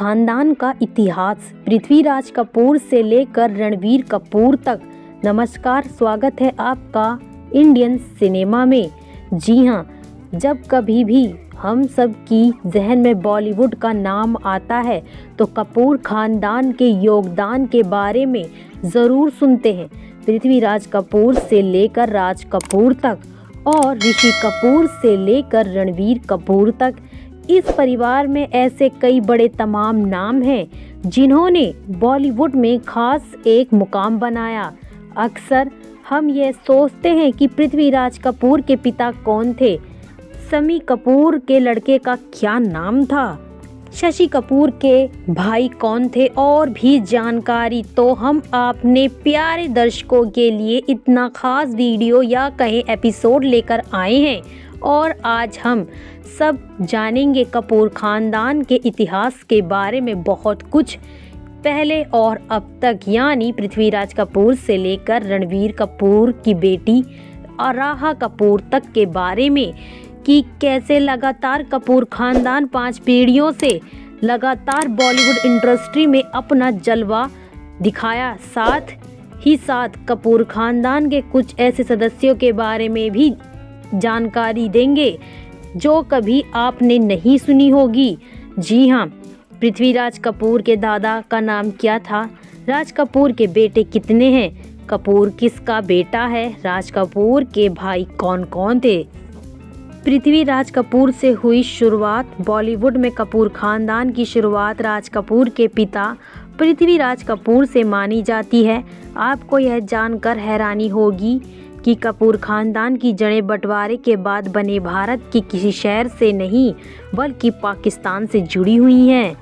खानदान का इतिहास पृथ्वीराज कपूर से लेकर रणबीर कपूर तक। नमस्कार, स्वागत है आपका इंडियन सिनेमा में। जी हाँ, जब कभी भी हम सब की जहन में बॉलीवुड का नाम आता है तो कपूर खानदान के योगदान के बारे में ज़रूर सुनते हैं। पृथ्वीराज कपूर से लेकर राज कपूर तक और ऋषि कपूर से लेकर रणबीर कपूर तक, इस परिवार में ऐसे कई बड़े तमाम नाम हैं जिन्होंने बॉलीवुड में खास एक मुकाम बनाया। अक्सर हम ये सोचते हैं कि पृथ्वीराज कपूर के पिता कौन थे, शम्मी कपूर के लड़के का क्या नाम था, शशि कपूर के भाई कौन थे, और भी जानकारी तो हम अपने प्यारे दर्शकों के लिए इतना खास वीडियो या कहें एपिसोड लेकर आए हैं। और आज हम सब जानेंगे कपूर खानदान के इतिहास के बारे में बहुत कुछ, पहले और अब तक, यानी पृथ्वीराज कपूर से लेकर रणबीर कपूर की बेटी आराहा कपूर तक के बारे में कि कैसे लगातार कपूर खानदान 5 पीढ़ियों से लगातार बॉलीवुड इंडस्ट्री में अपना जलवा दिखाया। साथ ही साथ कपूर खानदान के कुछ ऐसे सदस्यों के बारे में भी जानकारी देंगे जो कभी आपने नहीं सुनी होगी। जी हाँ, पृथ्वीराज कपूर के दादा का नाम क्या था, राज कपूर के बेटे कितने हैं, कपूर किसका बेटा है, राज कपूर के भाई कौन कौन थे। पृथ्वीराज कपूर से हुई शुरुआत। बॉलीवुड में कपूर खानदान की शुरुआत राज कपूर के पिता पृथ्वीराज कपूर से मानी जाती है। आपको यह जानकर हैरानी होगी कि कपूर खानदान की जड़ें बंटवारे के बाद बने भारत के किसी शहर से नहीं बल्कि पाकिस्तान से जुड़ी हुई हैं।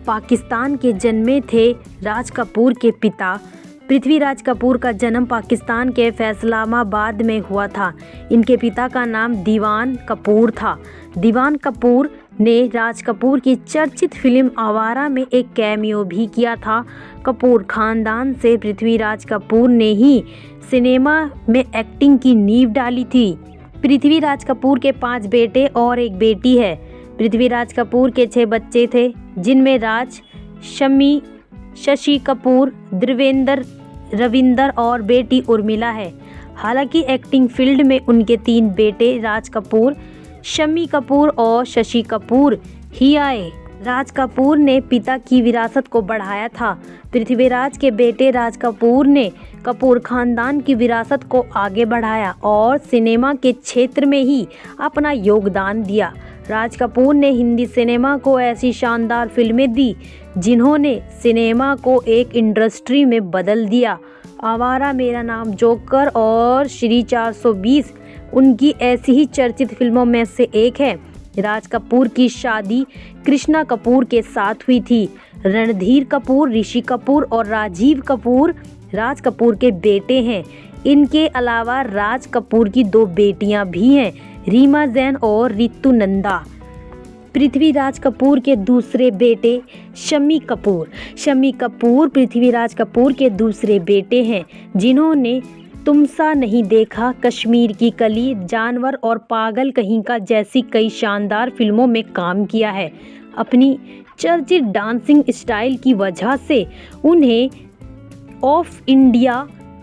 पाकिस्तान के जन्मे थे राज कपूर के पिता। पृथ्वीराज कपूर का जन्म पाकिस्तान के फैसलाबाद में हुआ था। इनके पिता का नाम दीवान कपूर था। दीवान कपूर ने राज कपूर की चर्चित फिल्म आवारा में एक कैमियो भी किया था। कपूर खानदान से पृथ्वीराज कपूर ने ही सिनेमा में एक्टिंग की नींव डाली थी। पृथ्वीराज कपूर के 5 बेटे और एक बेटी है। पृथ्वीराज कपूर के 6 बच्चे थे जिनमें राज, शम्मी, शशि कपूर, देवेंद्र, रविंदर और बेटी उर्मिला है। हालांकि एक्टिंग फील्ड में उनके 3 बेटे राज कपूर, शम्मी कपूर और शशि कपूर ही आए। राज कपूर ने पिता की विरासत को बढ़ाया था। पृथ्वीराज के बेटे राज कपूर ने कपूर खानदान की विरासत को आगे बढ़ाया और सिनेमा के क्षेत्र में ही अपना योगदान दिया। राज कपूर ने हिंदी सिनेमा को ऐसी शानदार फिल्में दी जिन्होंने सिनेमा को एक इंडस्ट्री में बदल दिया। आवारा, मेरा नाम जोकर और श्री 420 उनकी ऐसी ही चर्चित फिल्मों में से एक है। राज कपूर की शादी कृष्णा कपूर के साथ हुई थी। रणधीर कपूर, ऋषि कपूर और राजीव कपूर राज कपूर के बेटे हैं। इनके अलावा राज कपूर की 2 बेटियां भी हैं, रीमा जैन और रितु नंदा। पृथ्वीराज कपूर के दूसरे बेटे शम्मी कपूर। शम्मी कपूर पृथ्वीराज कपूर के दूसरे बेटे हैं जिन्होंने तुमसा नहीं देखा, कश्मीर की कली, जानवर और पागल कहीं का जैसी कई शानदार फिल्मों में काम किया है। अपनी चर्चित डांसिंग स्टाइल की वजह से उन्हें ऑफ इंडिया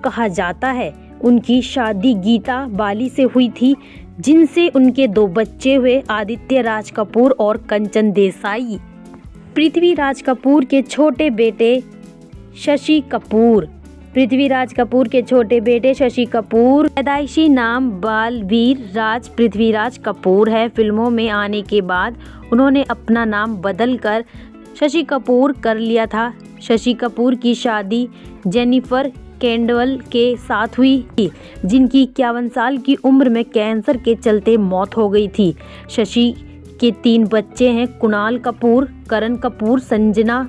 कहा जाता है। उनकी शादी गीता बाली से हुई थी जिनसे उनके 2 बच्चे हुए, आदित्य राज कपूर और कंचन देसाई। पृथ्वीराज कपूर के छोटे बेटे शशि कपूर। पृथ्वीराज कपूर के छोटे बेटे शशि कपूर पैदाइशी नाम बालवीर राज पृथ्वीराज कपूर है। फिल्मों में आने के बाद उन्होंने अपना नाम बदलकर शशि कपूर कर लिया था। शशि कपूर की शादी जेनिफर कैंडवल के साथ हुई थी जिनकी 51 साल की उम्र में कैंसर के चलते मौत हो गई थी। शशि के 3 बच्चे हैं, कुणाल कपूर, करण कपूर, संजना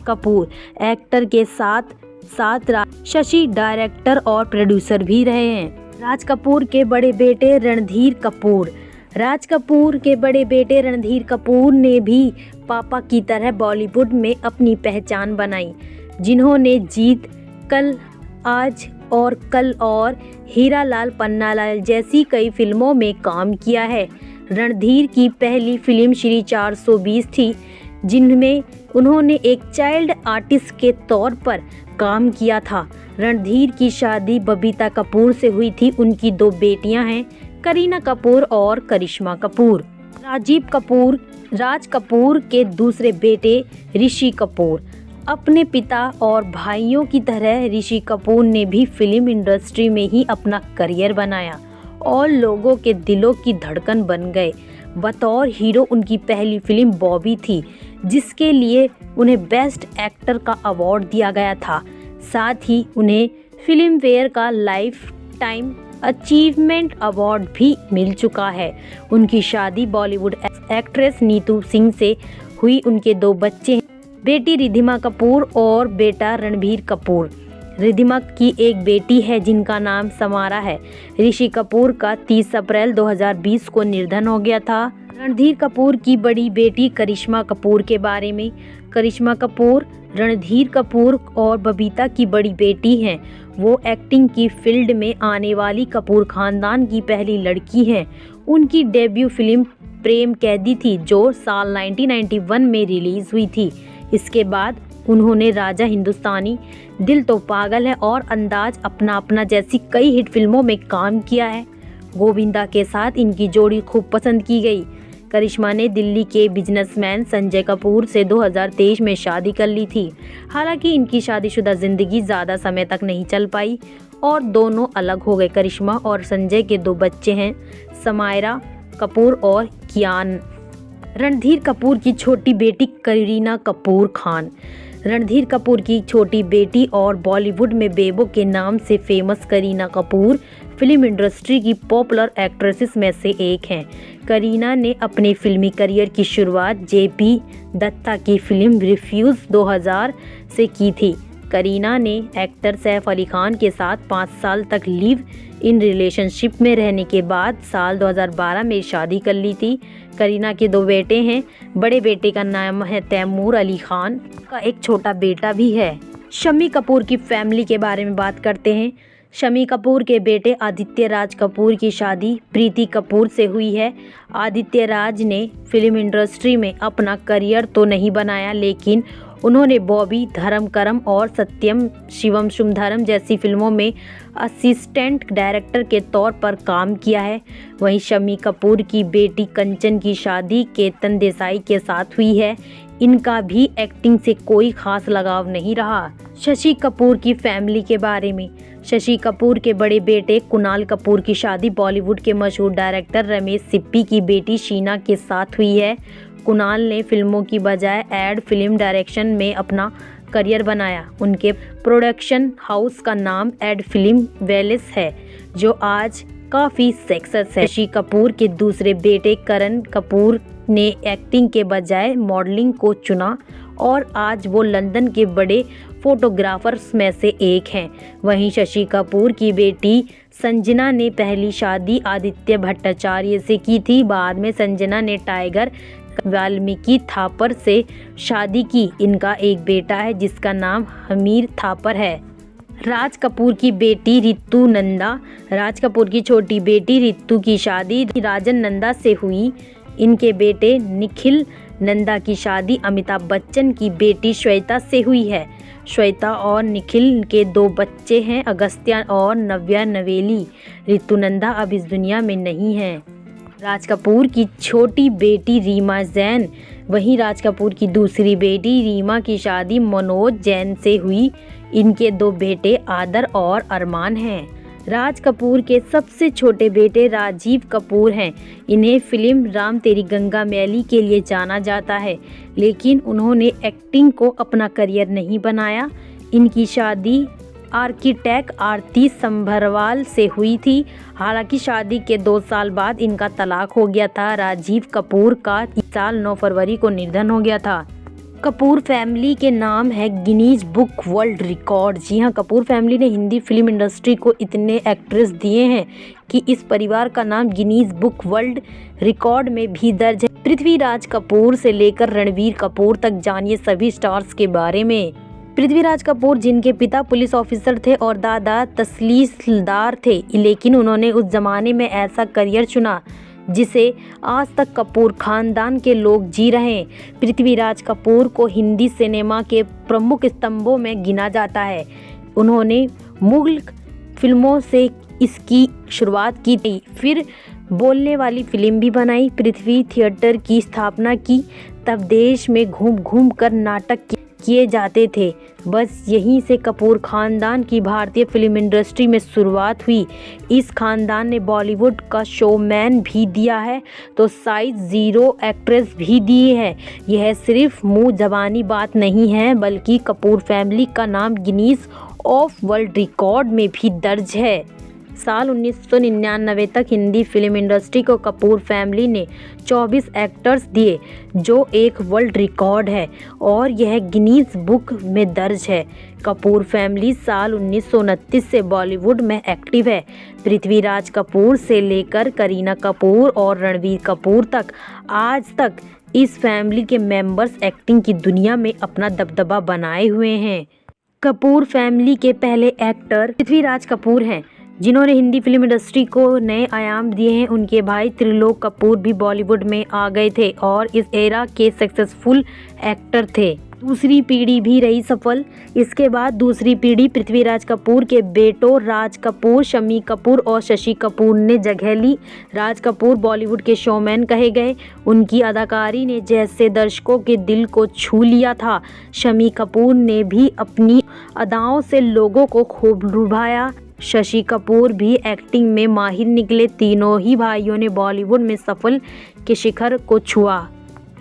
कपूर। एक्टर के साथ साथ शशि डायरेक्टर और प्रोड्यूसर भी रहे हैं। राज कपूर के बड़े बेटे रणधीर कपूर। राज कपूर के बड़े बेटे रणधीर कपूर ने भी पापा की तरह बॉलीवुड में अपनी पहचान बनाई, जिन्होंने जीत, कल, आज और कल और हीरा लाल पन्नालाल जैसी कई फिल्मों में काम किया है। रणधीर की पहली फिल्म श्री 420 थी। जिनमें उन्होंने एक चाइल्ड आर्टिस्ट के तौर पर काम किया था। रणधीर की शादी बबीता कपूर से हुई थी। उनकी 2 बेटियां हैं, करीना कपूर और करिश्मा कपूर। राज कपूर के दूसरे बेटे ऋषि कपूर। अपने पिता और भाइयों की तरह ऋषि कपूर ने भी फिल्म इंडस्ट्री में ही अपना करियर बनाया और लोगों के दिलों की धड़कन बन गए। बतौर हीरो उनकी पहली फिल्म बॉबी थी, जिसके लिए उन्हें बेस्ट एक्टर का अवार्ड दिया गया था। साथ ही उन्हें फिल्म फेयर का लाइफ टाइम अचीवमेंट अवार्ड भी मिल चुका है। उनकी शादी बॉलीवुड एक्ट्रेस नीतू सिंह से हुई। उनके 2 बच्चे हैं, बेटी रिद्धिमा कपूर और बेटा रणबीर कपूर। रिद्धिमा की एक बेटी है जिनका नाम समारा है। ऋषि कपूर का 30 अप्रैल 2020 को निधन हो गया था। रणधीर कपूर की बड़ी बेटी करिश्मा कपूर के बारे में। करिश्मा कपूर रणधीर कपूर और बबीता की बड़ी बेटी हैं। वो एक्टिंग की फील्ड में आने वाली कपूर खानदान की पहली लड़की हैं। उनकी डेब्यू फिल्म प्रेम कैदी थी, जो साल 1991 में रिलीज हुई थी। इसके बाद उन्होंने राजा हिंदुस्तानी, दिल तो पागल है और अंदाज अपना अपना जैसी कई हिट फिल्मों में काम किया है। गोविंदा के साथ इनकी जोड़ी खूब पसंद की गई। करिश्मा ने दिल्ली के बिजनेसमैन संजय कपूर से 2023 में शादी कर ली थी। हालांकि इनकी शादीशुदा जिंदगी ज़्यादा समय तक नहीं चल पाई और दोनों अलग हो गए। करिश्मा और संजय के 2 बच्चे हैं, समायरा कपूर और कियान। रणधीर कपूर की छोटी बेटी करीना कपूर खान। रणधीर कपूर की छोटी बेटी और बॉलीवुड में बेबो के नाम से famous Kareena Kapoor film industry की पॉपुलर एक्ट्रेसेस में से एक हैं। करीना ने अपने फिल्मी करियर की शुरुआत जेपी दत्ता की फिल्म रिफ्यूज 2000 से की थी। करीना ने एक्टर सैफ अली खान के साथ 5 साल तक लिव इन रिलेशनशिप में रहने के बाद साल 2012 में शादी कर ली थी। करीना के 2 बेटे हैं। बड़े बेटे का नाम है तैमूर अली खान, का एक छोटा बेटा भी है। शम्मी कपूर की फैमिली के बारे में बात करते हैं। शम्मी कपूर के बेटे आदित्य राज कपूर की शादी प्रीति कपूर से हुई है। आदित्य राज ने फिल्म इंडस्ट्री में अपना करियर तो नहीं बनाया, लेकिन उन्होंने बॉबी, धर्म करम और सत्यम शिवम सुंदरम जैसी फिल्मों में असिस्टेंट डायरेक्टर के तौर पर काम किया है। वहीं शम्मी कपूर की बेटी कंचन की शादी केतन देसाई के साथ हुई है। इनका भी एक्टिंग से कोई खास लगाव नहीं रहा। शशि कपूर की फैमिली के बारे में। शशि कपूर के बड़े बेटे कुणाल कपूर की शादी बॉलीवुड के मशहूर डायरेक्टर रमेश सिप्पी की बेटी शीना के साथ हुई है। कुणाल ने फिल्मों की बजाय एड फिल्म डायरेक्शन में अपना करियर बनाया। उनके प्रोडक्शन हाउस का नाम एड फिल्म वेलेस है, जो आज काफ़ी सक्सेस है। शशि कपूर के दूसरे बेटे करण कपूर ने एक्टिंग के बजाय मॉडलिंग को चुना और आज वो लंदन के बड़े फोटोग्राफर्स में से एक हैं। वहीं शशि कपूर की बेटी संजना ने पहली शादी आदित्य भट्टाचार्य से की थी। बाद में संजना ने टाइगर वाल्मीकि थापर से शादी की। इनका एक बेटा है जिसका नाम हमीर थापर है। राज कपूर की बेटी रितु नंदा। राज कपूर की छोटी बेटी रितु की शादी राजन नंदा से हुई। इनके बेटे निखिल नंदा की शादी अमिताभ बच्चन की बेटी श्वेता से हुई है। श्वेता और निखिल के 2 बच्चे हैं, अगस्त्या और नव्या नवेली। रितु नंदा अब इस दुनिया में नहीं है। राज कपूर की छोटी बेटी रीमा जैन। वहीं राज कपूर की दूसरी बेटी रीमा की शादी मनोज जैन से हुई। इनके 2 बेटे आदर और अरमान हैं। राज कपूर के सबसे छोटे बेटे राजीव कपूर हैं। इन्हें फिल्म राम तेरी गंगा मैली के लिए जाना जाता है, लेकिन उन्होंने एक्टिंग को अपना करियर नहीं बनाया। इनकी शादी आर्किटेक्ट आरती संभरवाल से हुई थी। हालांकि शादी के 2 साल बाद इनका तलाक हो गया था। राजीव कपूर का इस साल 9 फरवरी को निधन हो गया था। कपूर फैमिली के नाम है गिनीज बुक वर्ल्ड रिकॉर्ड। जी हाँ, कपूर फैमिली ने हिंदी फिल्म इंडस्ट्री को इतने एक्ट्रेस दिए हैं कि इस परिवार का नाम गिनीज बुक वर्ल्ड रिकॉर्ड में भी दर्ज है। पृथ्वीराज कपूर से लेकर रणवीर कपूर तक जानिए सभी स्टार्स के बारे में। पृथ्वीराज कपूर, जिनके पिता पुलिस ऑफिसर थे और दादा तहसीलदार थे, लेकिन उन्होंने उस जमाने में ऐसा करियर चुना जिसे आज तक कपूर खानदान के लोग जी रहे हैं। पृथ्वीराज कपूर को हिंदी सिनेमा के प्रमुख स्तंभों में गिना जाता है। उन्होंने मुगल फिल्मों से इसकी शुरुआत की थी, फिर बोलने वाली फिल्म भी बनाई, पृथ्वी थिएटर की स्थापना की। तब देश में घूम घूम कर नाटक किए जाते थे। बस यहीं से कपूर खानदान की भारतीय फिल्म इंडस्ट्री में शुरुआत हुई। इस खानदान ने बॉलीवुड का शोमैन भी दिया है तो साइज 0 एक्ट्रेस भी दी है। यह सिर्फ मुंह ज़बानी बात नहीं है, बल्कि कपूर फैमिली का नाम गिनीज ऑफ वर्ल्ड रिकॉर्ड में भी दर्ज है। साल 1999 तक हिंदी फिल्म इंडस्ट्री को कपूर फैमिली ने 24 एक्टर्स दिए, जो एक वर्ल्ड रिकॉर्ड है और यह गिनीज बुक में दर्ज है। कपूर फैमिली साल 1929 से बॉलीवुड में एक्टिव है। पृथ्वीराज कपूर से लेकर करीना कपूर और रणबीर कपूर तक आज तक इस फैमिली के मेंबर्स एक्टिंग की दुनिया में अपना दबदबा बनाए हुए हैं। कपूर फैमिली के पहले एक्टर पृथ्वीराज कपूर हैं, जिन्होंने हिंदी फिल्म इंडस्ट्री को नए आयाम दिए हैं। उनके भाई त्रिलोक कपूर भी बॉलीवुड में आ गए थे और इस एरा के सक्सेसफुल एक्टर थे। दूसरी पीढ़ी भी रही सफल। इसके बाद दूसरी पीढ़ी पृथ्वीराज कपूर के बेटों राज कपूर, शम्मी कपूर और शशि कपूर ने जगह ली। राज कपूर बॉलीवुड के शोमैन कहे गए। उनकी अदाकारी ने जैसे दर्शकों के दिल को छू लिया था। शम्मी कपूर ने भी अपनी अदाओं से लोगों को खूब लुभाया। शशि कपूर भी एक्टिंग में माहिर निकले। तीनों ही भाइयों ने बॉलीवुड में सफल के शिखर को छुआ।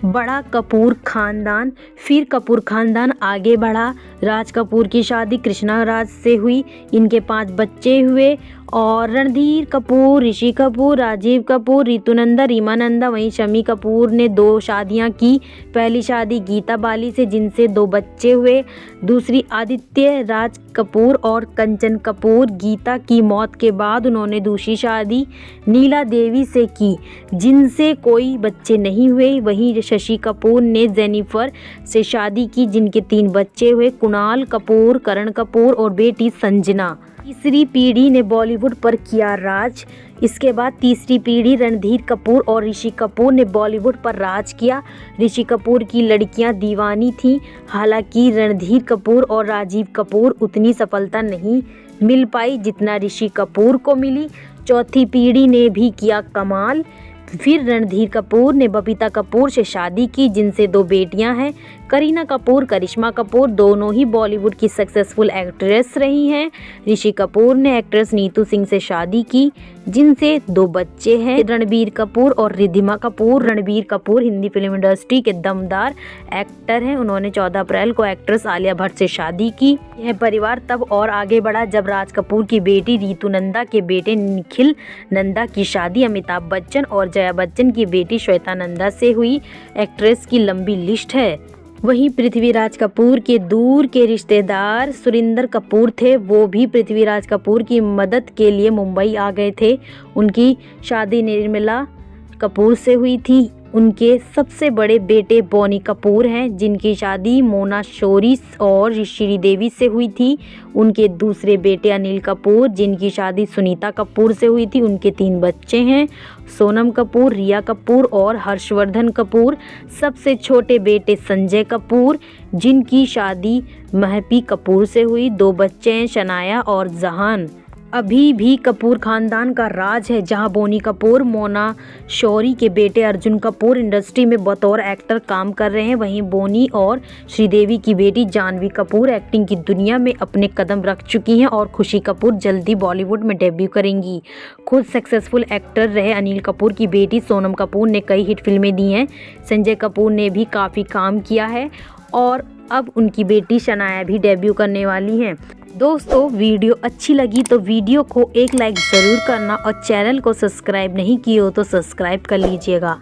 बड़ा कपूर खानदान, फिर कपूर खानदान आगे बढ़ा। राज कपूर की शादी कृष्णा राज से हुई। इनके 5 बच्चे हुए और रणधीर कपूर, ऋषि कपूर, राजीव कपूर, ऋतुनंदा, रीमा नंदा। वहीं शम्मी कपूर ने 2 शादियां की। पहली शादी गीता बाली से, जिनसे 2 बच्चे हुए। दूसरी आदित्य राज कपूर और कंचन कपूर। गीता की मौत के बाद उन्होंने दूसरी शादी नीला देवी से की, जिनसे कोई बच्चे नहीं हुए। वहीं शशि कपूर ने जेनिफर से शादी की, जिनके 3 बच्चे हुए, कुणाल कपूर, करण कपूर और बेटी संजना। तीसरी पीढ़ी ने बॉलीवुड पर किया राज। इसके बाद तीसरी पीढ़ी रणधीर कपूर और ऋषि कपूर ने बॉलीवुड पर राज किया। ऋषि कपूर की लड़कियां दीवानी थीं। हालांकि रणधीर कपूर और राजीव कपूर उतनी सफलता नहीं मिल पाई जितना ऋषि कपूर को मिली। चौथी पीढ़ी ने भी किया कमाल। फिर रणधीर कपूर ने बबीता कपूर से शादी की, जिनसे 2 बेटियां हैं, करीना कपूर, करिश्मा कपूर। दोनों ही बॉलीवुड की सक्सेसफुल एक्ट्रेस रही हैं। ऋषि कपूर ने एक्ट्रेस नीतू सिंह से शादी की, जिनसे 2 बच्चे हैं, रणबीर कपूर और रिद्धिमा कपूर। रणबीर कपूर हिंदी फिल्म इंडस्ट्री के दमदार एक्टर हैं। उन्होंने 14 अप्रैल को एक्ट्रेस आलिया भट्ट से शादी की। यह परिवार तब और आगे बढ़ा जब राज कपूर की बेटी रीतू नंदा के बेटे निखिल नंदा की शादी अमिताभ बच्चन और जया बच्चन की बेटी श्वेता नंदा से हुई। एक्ट्रेस की लंबी लिस्ट है। वहीं पृथ्वीराज कपूर के दूर के रिश्तेदार सुरिंदर कपूर थे। वो भी पृथ्वीराज कपूर की मदद के लिए मुंबई आ गए थे। उनकी शादी निर्मला कपूर से हुई थी। उनके सबसे बड़े बेटे बोनी कपूर हैं, जिनकी शादी मोना शोरी और श्रीदेवी से हुई थी। उनके दूसरे बेटे अनिल कपूर, जिनकी शादी सुनीता कपूर से हुई थी। उनके 3 बच्चे हैं, सोनम कपूर, रिया कपूर और हर्षवर्धन कपूर। सबसे छोटे बेटे संजय कपूर, जिनकी शादी महपी कपूर से हुई। 2 बच्चे हैं, शनाया और जहान। अभी भी कपूर खानदान का राज है, जहां बोनी कपूर मोना शौरी के बेटे अर्जुन कपूर इंडस्ट्री में बतौर एक्टर काम कर रहे हैं। वहीं बोनी और श्रीदेवी की बेटी जानवी कपूर एक्टिंग की दुनिया में अपने कदम रख चुकी हैं और खुशी कपूर जल्दी बॉलीवुड में डेब्यू करेंगी। खुद सक्सेसफुल एक्टर रहे अनिल कपूर की बेटी सोनम कपूर ने कई हिट फिल्में दी हैं। संजय कपूर ने भी काफ़ी काम किया है और अब उनकी बेटी शनाया भी डेब्यू करने वाली हैं। दोस्तों, वीडियो अच्छी लगी तो वीडियो को एक लाइक ज़रूर करना और चैनल को सब्सक्राइब नहीं किए हो तो सब्सक्राइब कर लीजिएगा।